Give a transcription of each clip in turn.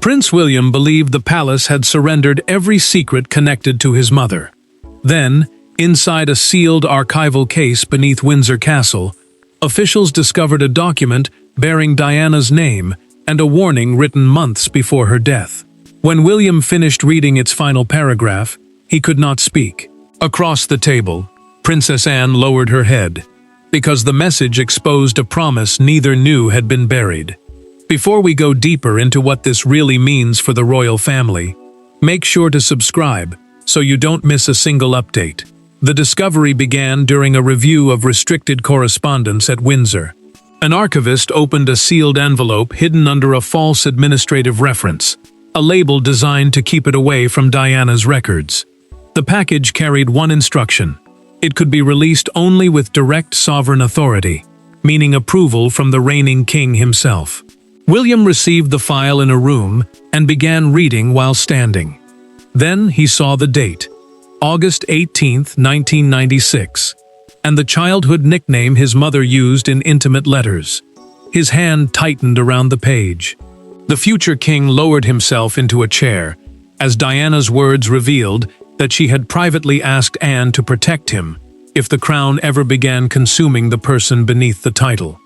Prince William believed the palace had surrendered every secret connected to his mother. Then, inside a sealed archival case beneath Windsor Castle, officials discovered a document bearing Diana's name and a warning written months before her death. When William finished reading its final paragraph, he could not speak. Across the table, Princess Anne lowered her head, because the message exposed a promise neither knew had been buried. Before we go deeper into what this really means for the royal family, make sure to subscribe so you don't miss a single update. The discovery began during a review of restricted correspondence at Windsor. An archivist opened a sealed envelope hidden under a false administrative reference, a label designed to keep it away from Diana's records. The package carried one instruction: it could be released only with direct sovereign authority, meaning approval from the reigning king himself. William received the file in a room and began reading while standing. Then he saw the date, August 18, 1996, and the childhood nickname his mother used in intimate letters. His hand tightened around the page. The future king lowered himself into a chair, as Diana's words revealed that she had privately asked Anne to protect him if the crown ever began consuming the person beneath the title.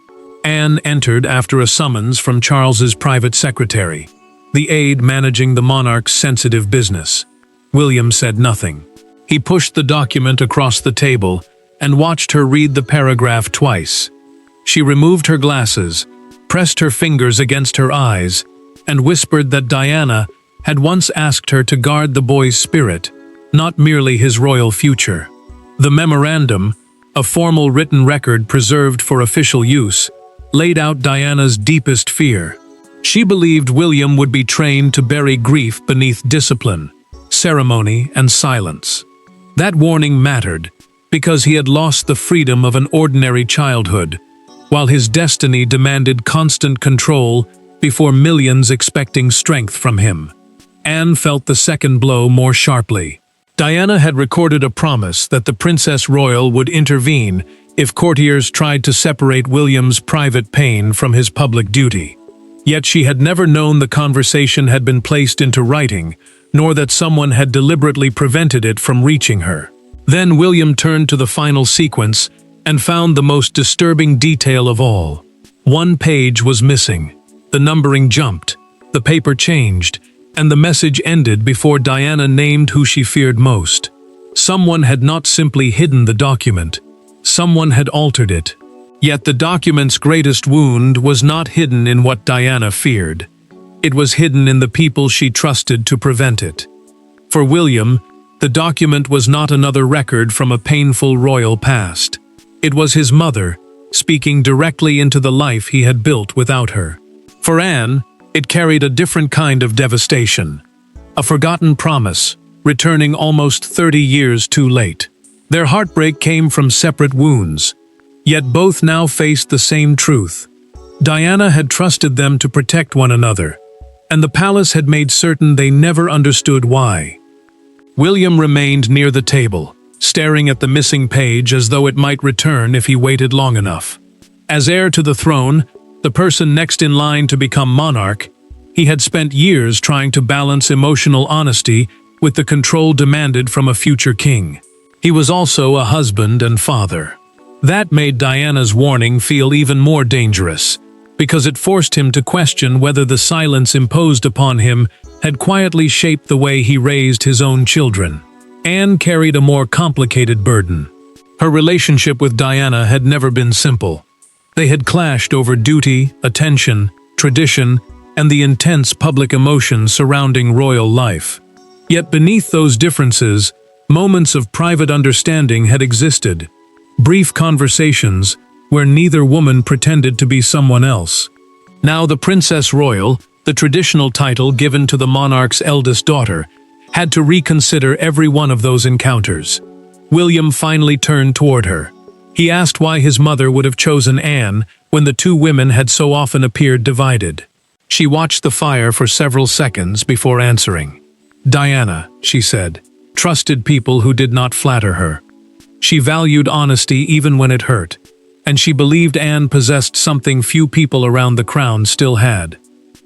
Anne entered after a summons from Charles's private secretary, the aide managing the monarch's sensitive business. William said nothing. He pushed the document across the table and watched her read the paragraph twice. She removed her glasses, pressed her fingers against her eyes, and whispered that Diana had once asked her to guard the boy's spirit, not merely his royal future. The memorandum, a formal written record preserved for official use, laid out Diana's deepest fear. She believed William would be trained to bury grief beneath discipline, ceremony, and silence. That warning mattered, because he had lost the freedom of an ordinary childhood, while his destiny demanded constant control before millions expecting strength from him. Anne felt the second blow more sharply. Diana had recorded a promise that the Princess Royal would intervene if courtiers tried to separate William's private pain from his public duty. Yet she had never known the conversation had been placed into writing, nor that someone had deliberately prevented it from reaching her. Then William turned to the final sequence and found the most disturbing detail of all. One page was missing. The numbering jumped, the paper changed, and the message ended before Diana named who she feared most. Someone had not simply hidden the document. Someone had altered it. Yet the document's greatest wound was not hidden in what Diana feared. It was hidden in the people she trusted to prevent it. For William, the document was not another record from a painful royal past. It was his mother, speaking directly into the life he had built without her. For Anne, it carried a different kind of devastation. A forgotten promise, returning almost 30 years too late. Their heartbreak came from separate wounds, yet both now faced the same truth. Diana had trusted them to protect one another, and the palace had made certain they never understood why. William remained near the table, staring at the missing page as though it might return if he waited long enough. As heir to the throne, the person next in line to become monarch, he had spent years trying to balance emotional honesty with the control demanded from a future king. He was also a husband and father. That made Diana's warning feel even more dangerous, because it forced him to question whether the silence imposed upon him had quietly shaped the way he raised his own children. Anne carried a more complicated burden. Her relationship with Diana had never been simple. They had clashed over duty, attention, tradition, and the intense public emotions surrounding royal life. Yet beneath those differences, moments of private understanding had existed. Brief conversations where neither woman pretended to be someone else. Now the Princess Royal, the traditional title given to the monarch's eldest daughter, had to reconsider every one of those encounters. William finally turned toward her. He asked why his mother would have chosen Anne when the two women had so often appeared divided. She watched the fire for several seconds before answering. Diana, she said, trusted people who did not flatter her. She valued honesty even when it hurt, and she believed Anne possessed something few people around the crown still had.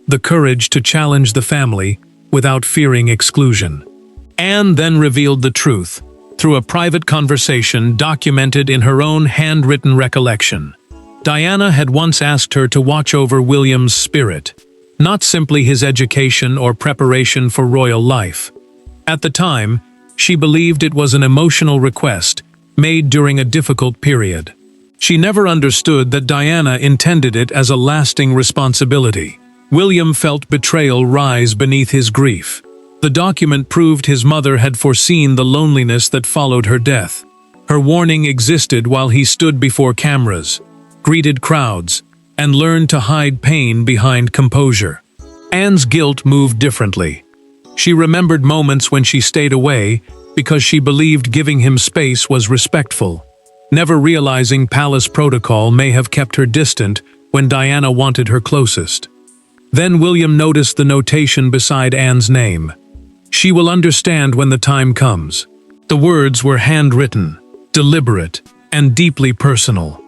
the courage to challenge the family without fearing exclusion. Anne then revealed the truth through a private conversation documented in her own handwritten recollection. Diana had once asked her to watch over William's spirit, not simply his education or preparation for royal life. At the time, she believed it was an emotional request made during a difficult period. She never understood that Diana intended it as a lasting responsibility. William felt betrayal rise beneath his grief. The document proved his mother had foreseen the loneliness that followed her death. Her warning existed while he stood before cameras, greeted crowds, and learned to hide pain behind composure. Anne's guilt moved differently. She remembered moments when she stayed away because she believed giving him space was respectful, never realizing palace protocol may have kept her distant when Diana wanted her closest. Then William noticed the notation beside Anne's name. "She will understand when the time comes." The words were handwritten, deliberate, and deeply personal.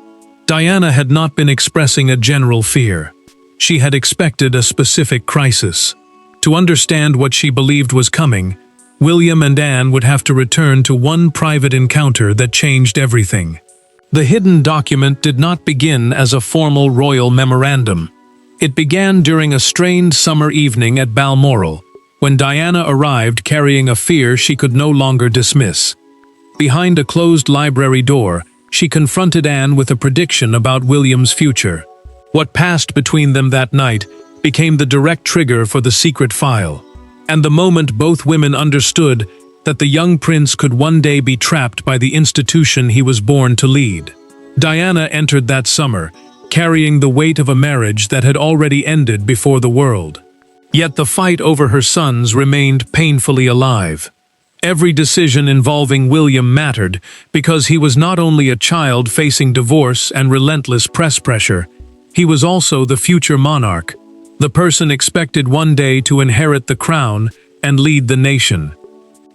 Diana had not been expressing a general fear. She had expected a specific crisis. To understand what she believed was coming, William and Anne would have to return to one private encounter that changed everything. The hidden document did not begin as a formal royal memorandum. It began during a strained summer evening at Balmoral, when Diana arrived carrying a fear she could no longer dismiss. Behind a closed library door, she confronted Anne with a prediction about William's future. What passed between them that night became the direct trigger for the secret file, and the moment both women understood that the young prince could one day be trapped by the institution he was born to lead. Diana entered that summer, carrying the weight of a marriage that had already ended before the world. Yet the fight over her sons remained painfully alive. Every decision involving William mattered because he was not only a child facing divorce and relentless press pressure, he was also the future monarch, the person expected one day to inherit the crown and lead the nation.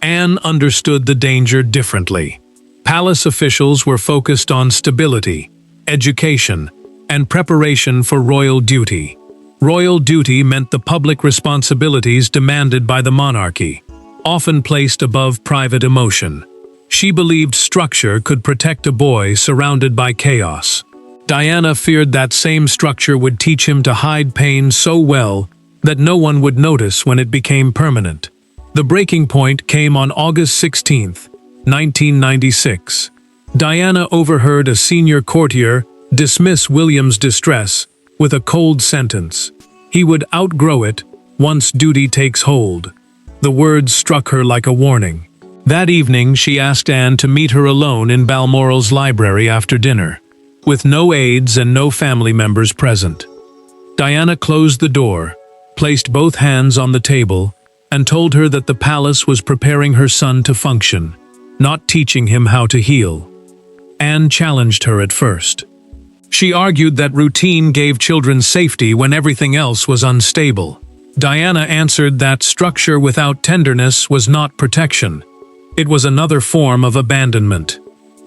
Anne understood the danger differently. Palace officials were focused on stability, education, and preparation for royal duty. Royal duty meant the public responsibilities demanded by the monarchy, often placed above private emotion. She believed structure could protect a boy surrounded by chaos. Diana feared that same structure would teach him to hide pain so well that no one would notice when it became permanent. The breaking point came on August 16, 1996. Diana overheard a senior courtier dismiss William's distress with a cold sentence. He would outgrow it once duty takes hold. The words struck her like a warning. That evening, she asked Anne to meet her alone in Balmoral's library after dinner, with no aides and no family members present. Diana closed the door, placed both hands on the table, and told her that the palace was preparing her son to function, not teaching him how to heal. Anne challenged her at first. She argued that routine gave children safety when everything else was unstable. Diana answered that structure without tenderness was not protection. It was another form of abandonment.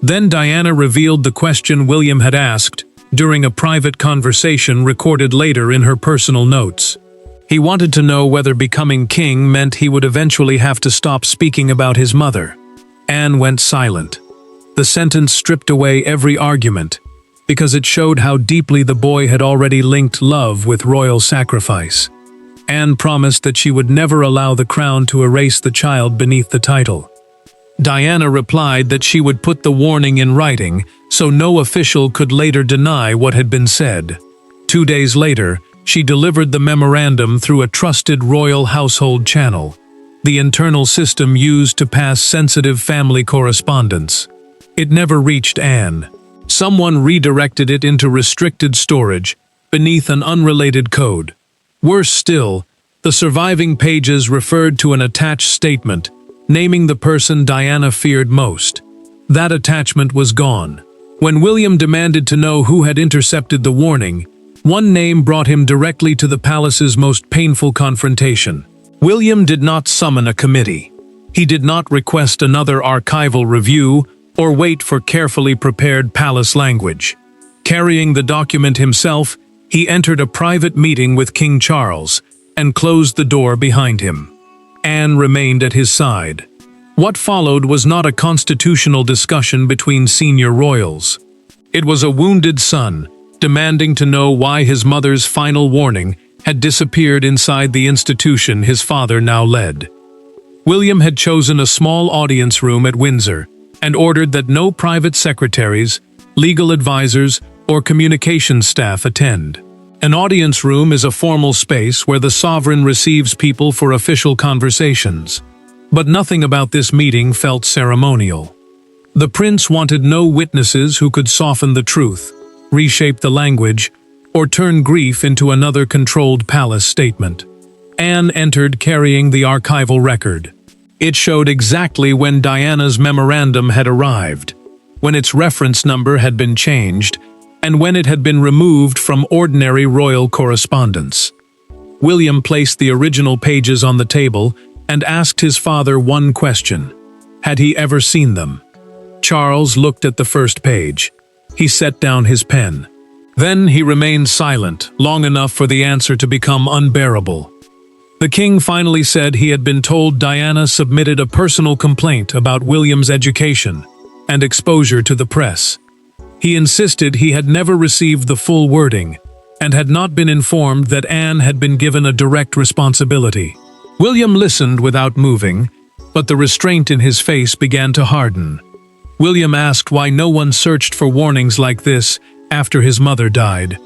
Then Diana revealed the question William had asked during a private conversation recorded later in her personal notes. He wanted to know whether becoming king meant he would eventually have to stop speaking about his mother. Anne went silent. The sentence stripped away every argument, because it showed how deeply the boy had already linked love with royal sacrifice. Anne promised that she would never allow the crown to erase the child beneath the title. Diana replied that she would put the warning in writing so no official could later deny what had been said. 2 days later, she delivered the memorandum through a trusted royal household channel, the internal system used to pass sensitive family correspondence. It never reached Anne. Someone redirected it into restricted storage beneath an unrelated code. Worse still, the surviving pages referred to an attached statement naming the person Diana feared most. That attachment was gone. When William demanded to know who had intercepted the warning, one name brought him directly to the palace's most painful confrontation. William did not summon a committee. He did not request another archival review or wait for carefully prepared palace language. Carrying the document himself, He entered a private meeting with King Charles and closed the door behind him. Anne remained at his side. What followed was not a constitutional discussion between senior royals. It was a wounded son demanding to know why his mother's final warning had disappeared inside the institution his father now led. William had chosen a small audience room at Windsor and ordered that no private secretaries, legal advisors, or communications staff attend. An audience room is a formal space where the sovereign receives people for official conversations. But nothing about this meeting felt ceremonial. The prince wanted no witnesses who could soften the truth, reshape the language, or turn grief into another controlled palace statement. Anne entered carrying the archival record. It showed exactly when Diana's memorandum had arrived, when its reference number had been changed, and when it had been removed from ordinary royal correspondence. William placed the original pages on the table and asked his father one question. Had he ever seen them? Charles looked at the first page. He set down his pen. Then he remained silent, long enough for the answer to become unbearable. The king finally said he had been told Diana submitted a personal complaint about William's education and exposure to the press. He insisted he had never received the full wording and had not been informed that Anne had been given a direct responsibility. William listened without moving, but the restraint in his face began to harden. William asked why no one searched for warnings like this after his mother died.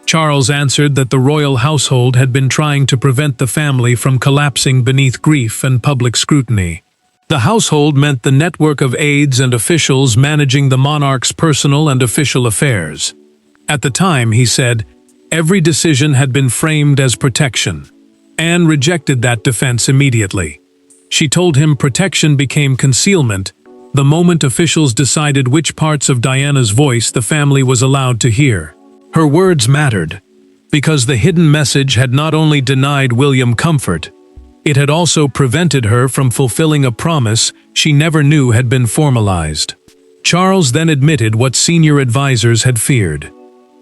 Charles answered that the royal household had been trying to prevent the family from collapsing beneath grief and public scrutiny. The household meant the network of aides and officials managing the monarch's personal and official affairs. At the time, he said, every decision had been framed as protection. Anne rejected that defense immediately. She told him protection became concealment the moment officials decided which parts of Diana's voice the family was allowed to hear. Her words mattered, because the hidden message had not only denied William comfort, it had also prevented her from fulfilling a promise she never knew had been formalized. Charles then admitted what senior advisors had feared.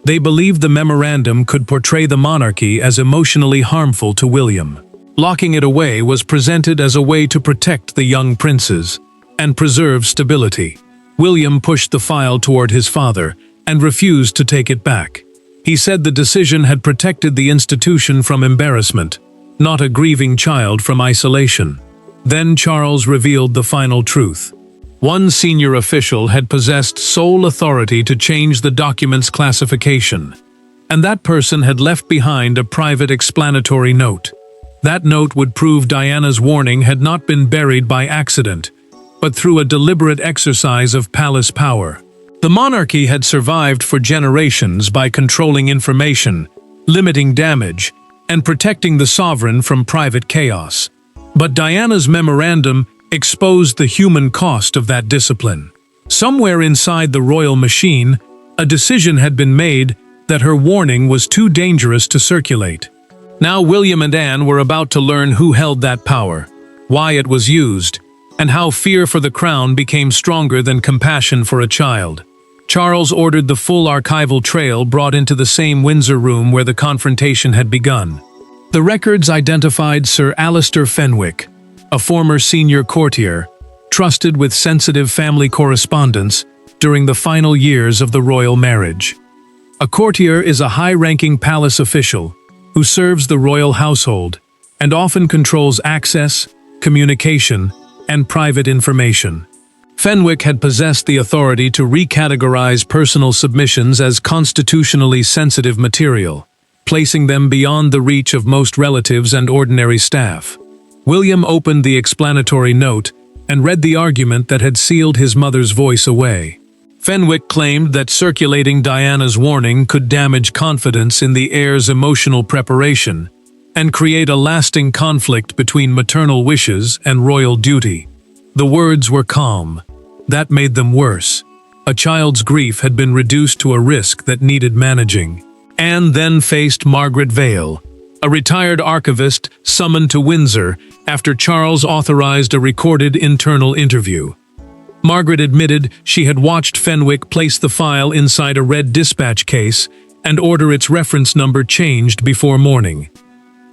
They believed the memorandum could portray the monarchy as emotionally harmful to William. Locking it away was presented as a way to protect the young princes and preserve stability. William pushed the file toward his father and refused to take it back. He said the decision had protected the institution from embarrassment, not a grieving child from isolation. Then Charles revealed the final truth. One senior official had possessed sole authority to change the document's classification, and that person had left behind a private explanatory note. That note would prove Diana's warning had not been buried by accident, but through a deliberate exercise of palace power. The monarchy had survived for generations by controlling information, limiting damage, and protecting the sovereign from private chaos. But Diana's memorandum exposed the human cost of that discipline. Somewhere inside the royal machine, a decision had been made that her warning was too dangerous to circulate. Now William and Anne were about to learn who held that power, why it was used, and how fear for the crown became stronger than compassion for a child. Charles ordered the full archival trail brought into the same Windsor room where the confrontation had begun. The records identified Sir Alistair Fenwick, a former senior courtier, trusted with sensitive family correspondence during the final years of the royal marriage. A courtier is a high-ranking palace official who serves the royal household and often controls access, communication, and private information. Fenwick had possessed the authority to recategorize personal submissions as constitutionally sensitive material, placing them beyond the reach of most relatives and ordinary staff. William opened the explanatory note and read the argument that had sealed his mother's voice away. Fenwick claimed that circulating Diana's warning could damage confidence in the heir's emotional preparation and create a lasting conflict between maternal wishes and royal duty. The words were calm. That made them worse. A child's grief had been reduced to a risk that needed managing. Anne then faced Margaret Vale, a retired archivist summoned to Windsor after Charles authorized a recorded internal interview. Margaret admitted she had watched Fenwick place the file inside a red dispatch case and order its reference number changed before morning.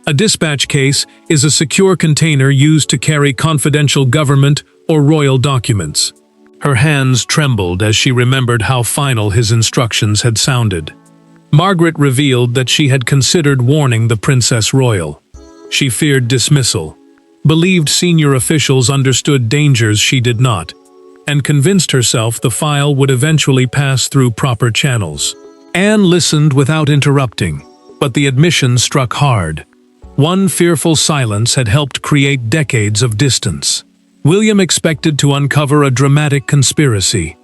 A dispatch case is a secure container used to carry confidential government or royal documents. Her hands trembled as she remembered how final his instructions had sounded. Margaret revealed that she had considered warning the Princess Royal. She feared dismissal, believed senior officials understood dangers she did not, and convinced herself the file would eventually pass through proper channels. Anne listened without interrupting, but the admission struck hard. One fearful silence had helped create decades of distance. William expected to uncover a dramatic conspiracy.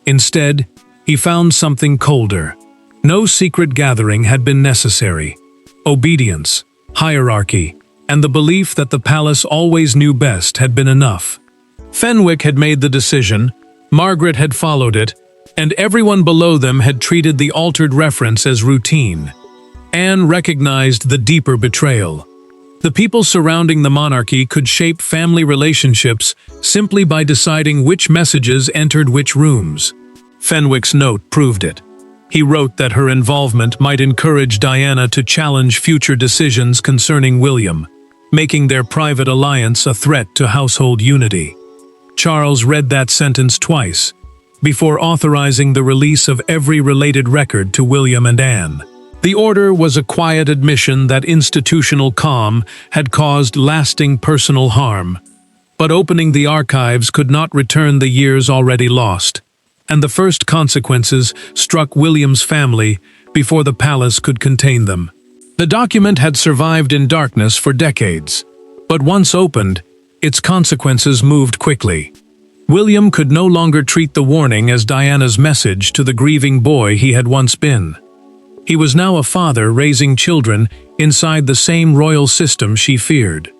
Instead, he found something colder. No secret gathering had been necessary. Obedience, hierarchy, and the belief that the palace always knew best had been enough. Fenwick had made the decision, Margaret had followed it, and everyone below them had treated the altered reference as routine. Anne recognized the deeper betrayal. The people surrounding the monarchy could shape family relationships simply by deciding which messages entered which rooms. Fenwick's note proved it. He wrote that her involvement might encourage Diana to challenge future decisions concerning William, making their private alliance a threat to household unity. Charles read that sentence twice, before authorizing the release of every related record to William and Anne. The order was a quiet admission that institutional calm had caused lasting personal harm. But opening the archives could not return the years already lost, and the first consequences struck William's family before the palace could contain them. The document had survived in darkness for decades, but once opened, its consequences moved quickly. William could no longer treat the warning as Diana's message to the grieving boy he had once been. He was now a father raising children inside the same royal system she feared.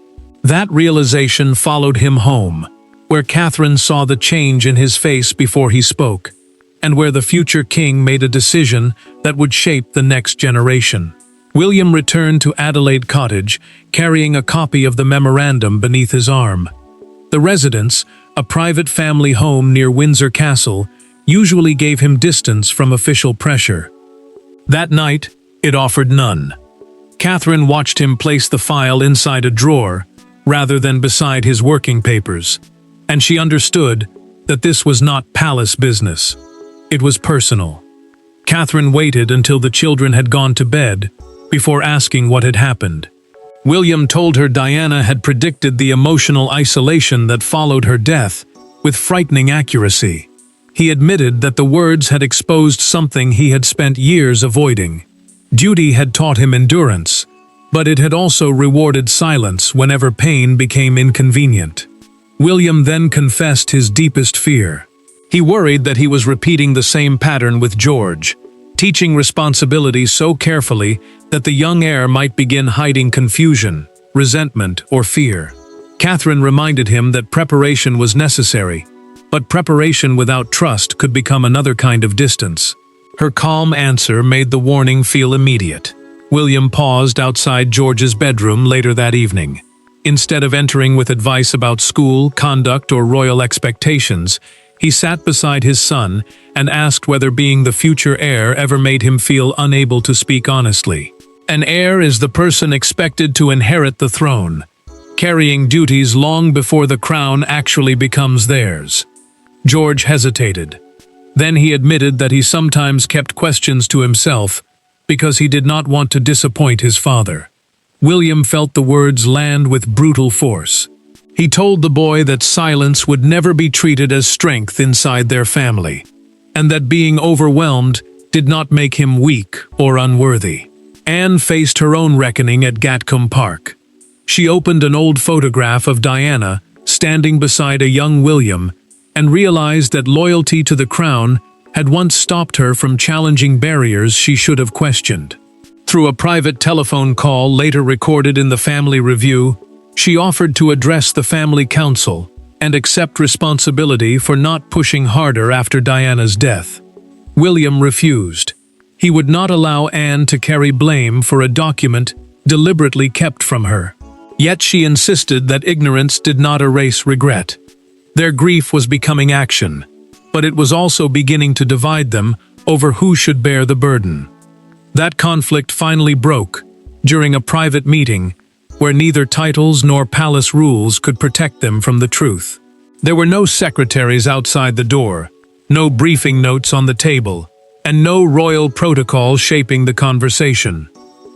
That realization followed him home, where Catherine saw the change in his face before he spoke, and where the future king made a decision that would shape the next generation. William returned to Adelaide Cottage, carrying a copy of the memorandum beneath his arm. The residence, a private family home near Windsor Castle, usually gave him distance from official pressure. That night, it offered none. Catherine watched him place the file inside a drawer, rather than beside his working papers, and she understood that this was not palace business. It was personal. Catherine waited until the children had gone to bed before asking what had happened. William told her Diana had predicted the emotional isolation that followed her death with frightening accuracy. He admitted that the words had exposed something he had spent years avoiding. Duty had taught him endurance, but it had also rewarded silence whenever pain became inconvenient. William then confessed his deepest fear. He worried that he was repeating the same pattern with George, teaching responsibility so carefully that the young heir might begin hiding confusion, resentment, or fear. Catherine reminded him that preparation was necessary, but preparation without trust could become another kind of distance. Her calm answer made the warning feel immediate. William paused outside George's bedroom later that evening. Instead of entering with advice about school, conduct, or royal expectations, he sat beside his son and asked whether being the future heir ever made him feel unable to speak honestly. An heir is the person expected to inherit the throne, carrying duties long before the crown actually becomes theirs. George hesitated. Then he admitted that he sometimes kept questions to himself because he did not want to disappoint his father. William felt the words land with brutal force. He told the boy that silence would never be treated as strength inside their family, and that being overwhelmed did not make him weak or unworthy. Anne faced her own reckoning at Gatcombe Park. She opened an old photograph of Diana standing beside a young William and realized that loyalty to the crown had once stopped her from challenging barriers she should have questioned. Through a private telephone call later recorded in the family review, she offered to address the family council and accept responsibility for not pushing harder after Diana's death. William refused. He would not allow Anne to carry blame for a document deliberately kept from her. Yet she insisted that ignorance did not erase regret. Their grief was becoming action, but it was also beginning to divide them over who should bear the burden. That conflict finally broke during a private meeting where neither titles nor palace rules could protect them from the truth. There were no secretaries outside the door, no briefing notes on the table, and no royal protocol shaping the conversation.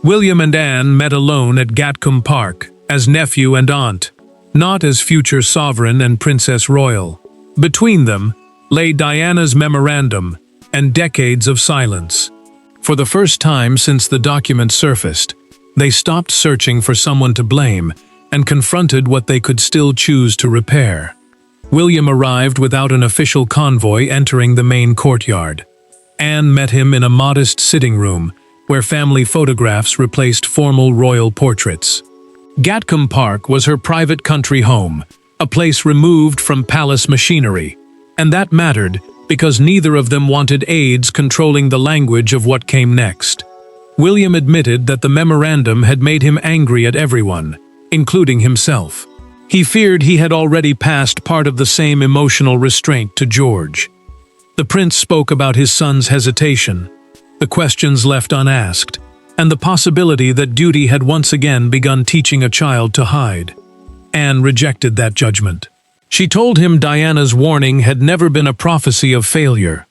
William and Anne met alone at Gatcombe Park, as nephew and aunt, not as future sovereign and princess royal. Between them lay Diana's memorandum and decades of silence. For the first time since the document surfaced, they stopped searching for someone to blame and confronted what they could still choose to repair. William arrived without an official convoy entering the main courtyard. Anne met him in a modest sitting room where family photographs replaced formal royal portraits. Gatcombe Park was her private country home, a place removed from palace machinery, and that mattered because neither of them wanted aides controlling the language of what came next. William admitted that the memorandum had made him angry at everyone, including himself. He feared he had already passed part of the same emotional restraint to George. The prince spoke about his son's hesitation, the questions left unasked, and the possibility that duty had once again begun teaching a child to hide. Anne rejected that judgment. She told him Diana's warning had never been a prophecy of failure.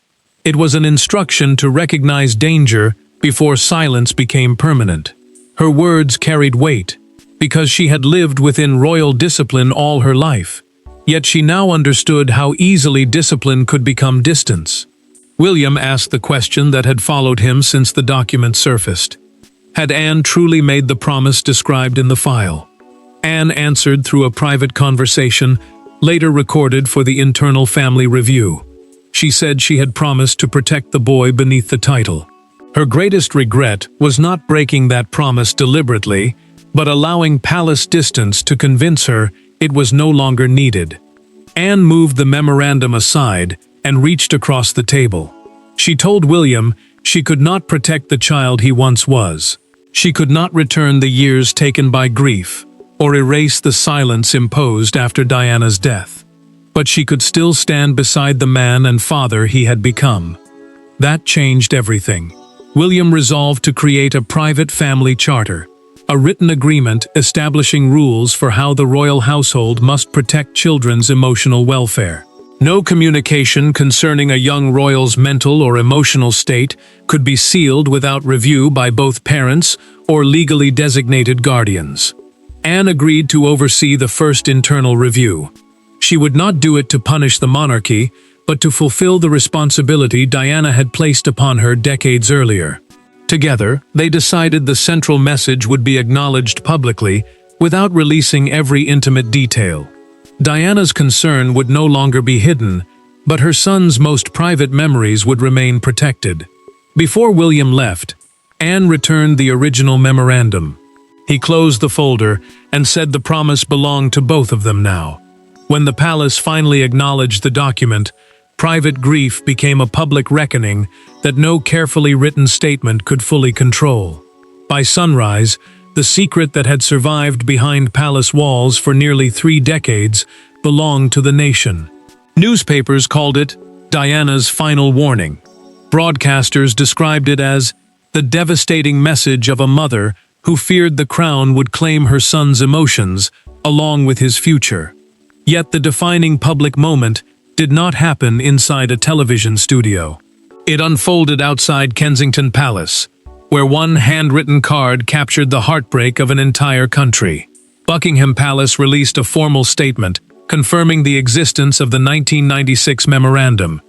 It was an instruction to recognize danger before silence became permanent. Her words carried weight, because she had lived within royal discipline all her life. Yet she now understood how easily discipline could become distance. William asked the question that had followed him since the document surfaced. Had Anne truly made the promise described in the file? Anne answered through a private conversation, later recorded for the internal family review. She said she had promised to protect the boy beneath the title. Her greatest regret was not breaking that promise deliberately, but allowing palace distance to convince her it was no longer needed. Anne moved the memorandum aside and reached across the table. She told William she could not protect the child he once was. She could not return the years taken by grief, or erase the silence imposed after Diana's death. But she could still stand beside the man and father he had become. That changed everything. William resolved to create a private family charter, a written agreement establishing rules for how the royal household must protect children's emotional welfare. No communication concerning a young royal's mental or emotional state could be sealed without review by both parents or legally designated guardians. Anne agreed to oversee the first internal review. She would not do it to punish the monarchy, but to fulfill the responsibility Diana had placed upon her decades earlier. Together, they decided the central message would be acknowledged publicly without releasing every intimate detail. Diana's concern would no longer be hidden, but her son's most private memories would remain protected. Before William left, Anne returned the original memorandum. He closed the folder and said the promise belonged to both of them now. When the palace finally acknowledged the document, private grief became a public reckoning that no carefully written statement could fully control. By sunrise, the secret that had survived behind palace walls for nearly 3 decades belonged to the nation. Newspapers called it Diana's final warning. Broadcasters described it as the devastating message of a mother who feared the crown would claim her son's emotions along with his future. Yet the defining public moment did not happen inside a television studio. It unfolded outside Kensington Palace, where one handwritten card captured the heartbreak of an entire country. Buckingham Palace released a formal statement confirming the existence of the 1996 memorandum,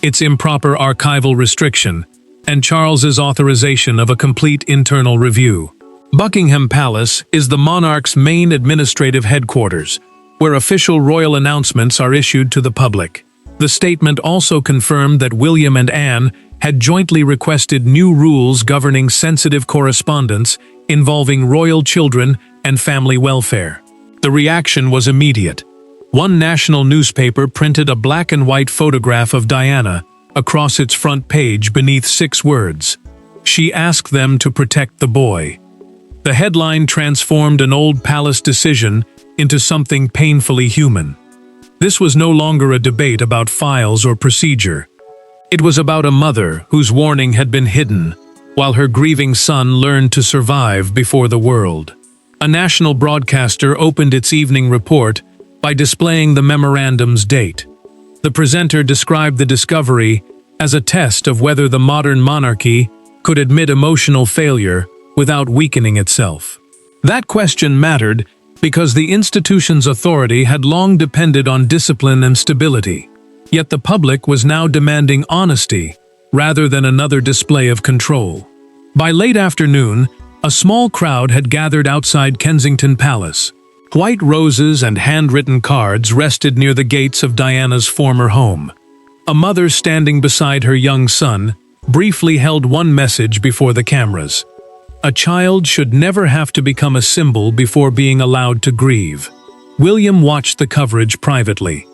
its improper archival restriction, and Charles's authorization of a complete internal review. Buckingham Palace is the monarch's main administrative headquarters, where official royal announcements are issued to the public. The statement also confirmed that William and Anne had jointly requested new rules governing sensitive correspondence involving royal children and family welfare. The reaction was immediate. One national newspaper printed a black and white photograph of Diana across its front page beneath 6 words. She asked them to protect the boy. The headline transformed an old palace decision into something painfully human. This was no longer a debate about files or procedure. It was about a mother whose warning had been hidden, while her grieving son learned to survive before the world. A national broadcaster opened its evening report by displaying the memorandum's date. The presenter described the discovery as a test of whether the modern monarchy could admit emotional failure without weakening itself. That question mattered because the institution's authority had long depended on discipline and stability. Yet the public was now demanding honesty rather than another display of control. By late afternoon, a small crowd had gathered outside Kensington Palace. White roses and handwritten cards rested near the gates of Diana's former home. A mother standing beside her young son briefly held one message before the cameras. A child should never have to become a symbol before being allowed to grieve. William watched the coverage privately.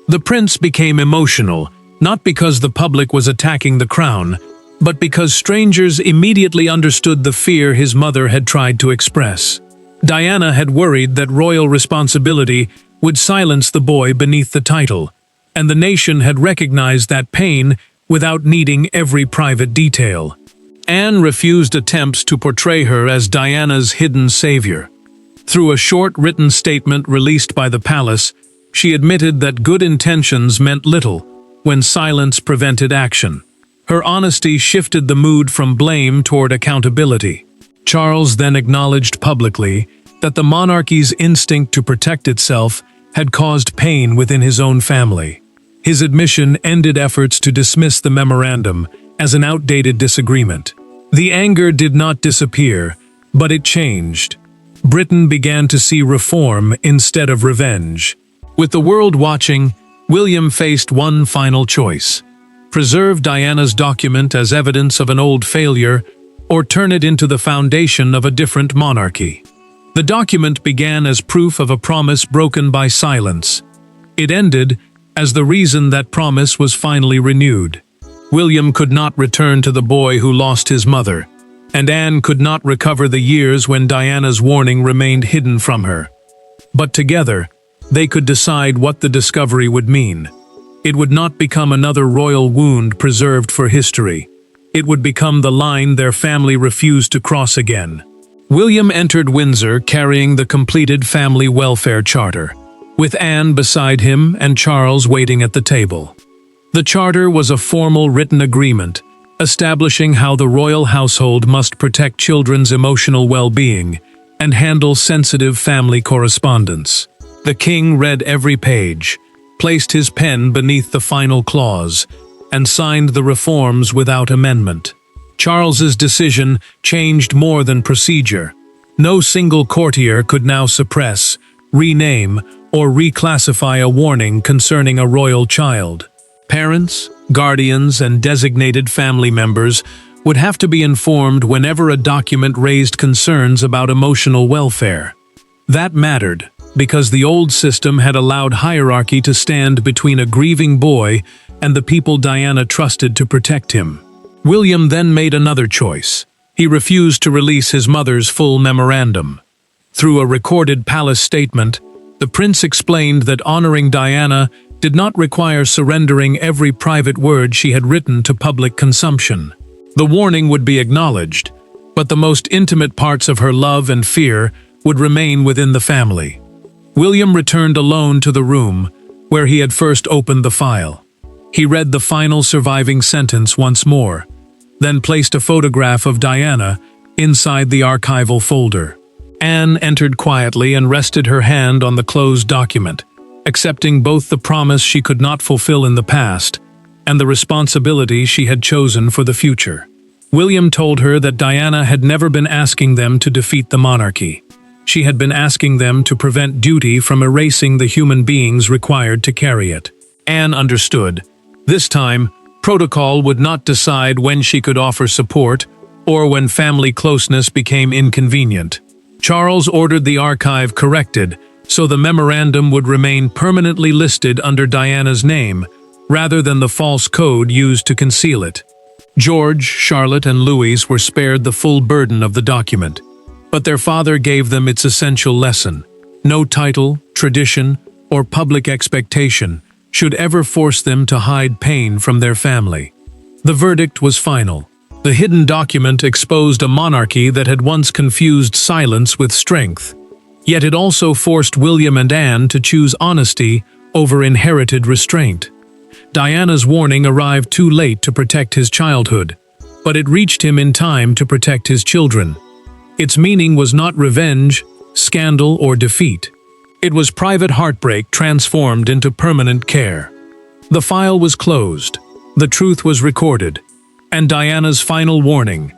The prince became emotional, not because the public was attacking the crown, but because strangers immediately understood the fear his mother had tried to express. Diana had worried that royal responsibility would silence the boy beneath the title, and the nation had recognized that pain without needing every private detail. Anne refused attempts to portray her as Diana's hidden savior. Through a short written statement released by the palace, she admitted that good intentions meant little when silence prevented action. Her honesty shifted the mood from blame toward accountability. Charles then acknowledged publicly that the monarchy's instinct to protect itself had caused pain within his own family. His admission ended efforts to dismiss the memorandum as an outdated disagreement. The anger did not disappear, but it changed. Britain began to see reform instead of revenge. With the world watching, William faced one final choice: preserve Diana's document as evidence of an old failure, or turn it into the foundation of a different monarchy. The document began as proof of a promise broken by silence. It ended as the reason that promise was finally renewed. William could not return to the boy who lost his mother, and Anne could not recover the years when Diana's warning remained hidden from her. But together, they could decide what the discovery would mean. It would not become another royal wound preserved for history. It would become the line their family refused to cross again. William entered Windsor carrying the completed family welfare charter, with Anne beside him and Charles waiting at the table. The charter was a formal written agreement, establishing how the royal household must protect children's emotional well-being and handle sensitive family correspondence. The king read every page, placed his pen beneath the final clause, and signed the reforms without amendment. Charles's decision changed more than procedure. No single courtier could now suppress, rename, or reclassify a warning concerning a royal child. Parents, guardians, and designated family members would have to be informed whenever a document raised concerns about emotional welfare. That mattered, because the old system had allowed hierarchy to stand between a grieving boy and the people Diana trusted to protect him. William then made another choice. He refused to release his mother's full memorandum. Through a recorded palace statement, the prince explained that honoring Diana did not require surrendering every private word she had written to public consumption. The warning would be acknowledged, but the most intimate parts of her love and fear would remain within the family. William returned alone to the room where he had first opened the file. He read the final surviving sentence once more, then placed a photograph of Diana inside the archival folder. Anne entered quietly and rested her hand on the closed document, accepting both the promise she could not fulfill in the past and the responsibility she had chosen for the future. William told her that Diana had never been asking them to defeat the monarchy. She had been asking them to prevent duty from erasing the human beings required to carry it. Anne understood. This time, protocol would not decide when she could offer support or when family closeness became inconvenient. Charles ordered the archive corrected, so the memorandum would remain permanently listed under Diana's name, rather than the false code used to conceal it. George, Charlotte, and Louis were spared the full burden of the document, but their father gave them its essential lesson. No title, tradition, or public expectation should ever force them to hide pain from their family. The verdict was final. The hidden document exposed a monarchy that had once confused silence with strength. Yet it also forced William and Anne to choose honesty over inherited restraint. Diana's warning arrived too late to protect his childhood, but it reached him in time to protect his children. Its meaning was not revenge, scandal, or defeat. It was private heartbreak transformed into permanent care. The file was closed, the truth was recorded, and Diana's final warning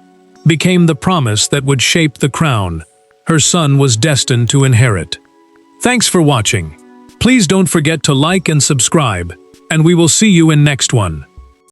became the promise that would shape the crown her son was destined to inherit. Thanks for watching. Please don't forget to like and subscribe, and we will see you in next one.